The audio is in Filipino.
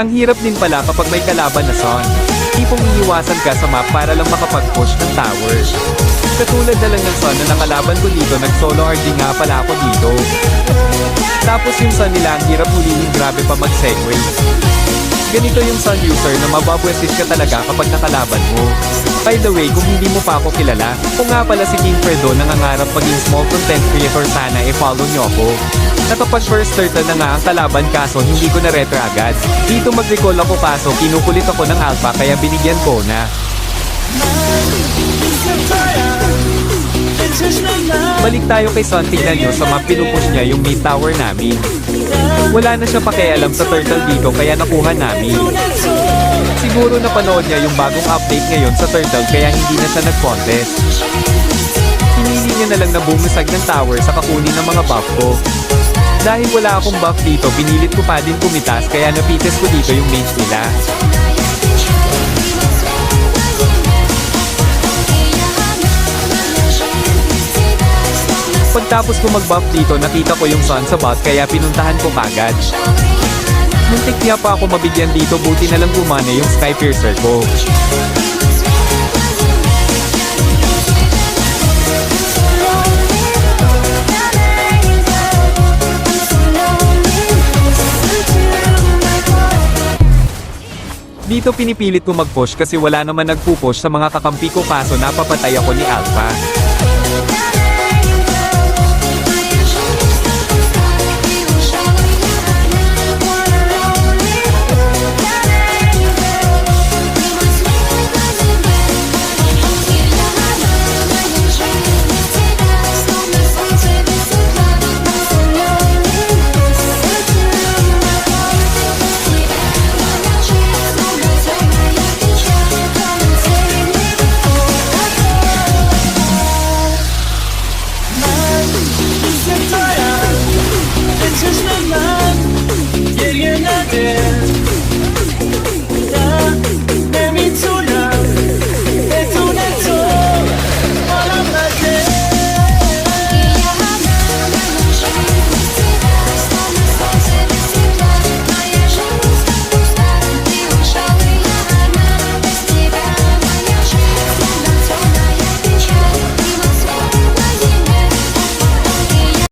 Ang hirap din pala kapag may kalaban na Son. Tipong iniwasan ka sa map para lang makapag-push ng tower. Katulad na lang ng Son na nakalaban ko dito, nag-solo RD nga pala ako dito. Tapos yung Son nila ang hirap hulihin, grabe pa mag-segue. Ganito yung Son user na mababwesis ka talaga kapag nakalaban mo. By the way, kung hindi mo pa ako kilala, ako nga pala si King Fredo, nangangarap maging small content creator, sana follow nyo ako. Nakapag first turtle na nga ang kalaban kaso hindi ko na retro agad. Dito mag-recall ako kaso kinukulit ako ng alpha kaya binigyan ko na. Balik tayo kay Son, tignan nyo sa map, pinupush niya yung mid tower namin. Wala na siya pakialam sa turtle dito kaya nakuha namin. Siguro napanood niya yung bagong update ngayon sa turtle kaya hindi na siya nag-contest. Pinili niya na lang na bumisag ng tower sa kakunin ng mga buff ko. Dahil wala akong buff dito, pinilit ko pa din kumitas kaya napites ko dito yung mains nila. Pagtapos ko mag-buff dito, nakita ko yung Son sa bot kaya pinuntahan ko kagad. Muntik niya pa ako mabigyan dito, buti na lang gumana yung Sky Piercer ko. Dito pinipilit ko mag-push kasi wala naman nagpupush sa mga kakampi ko kaso napapatay ako ni Alpha.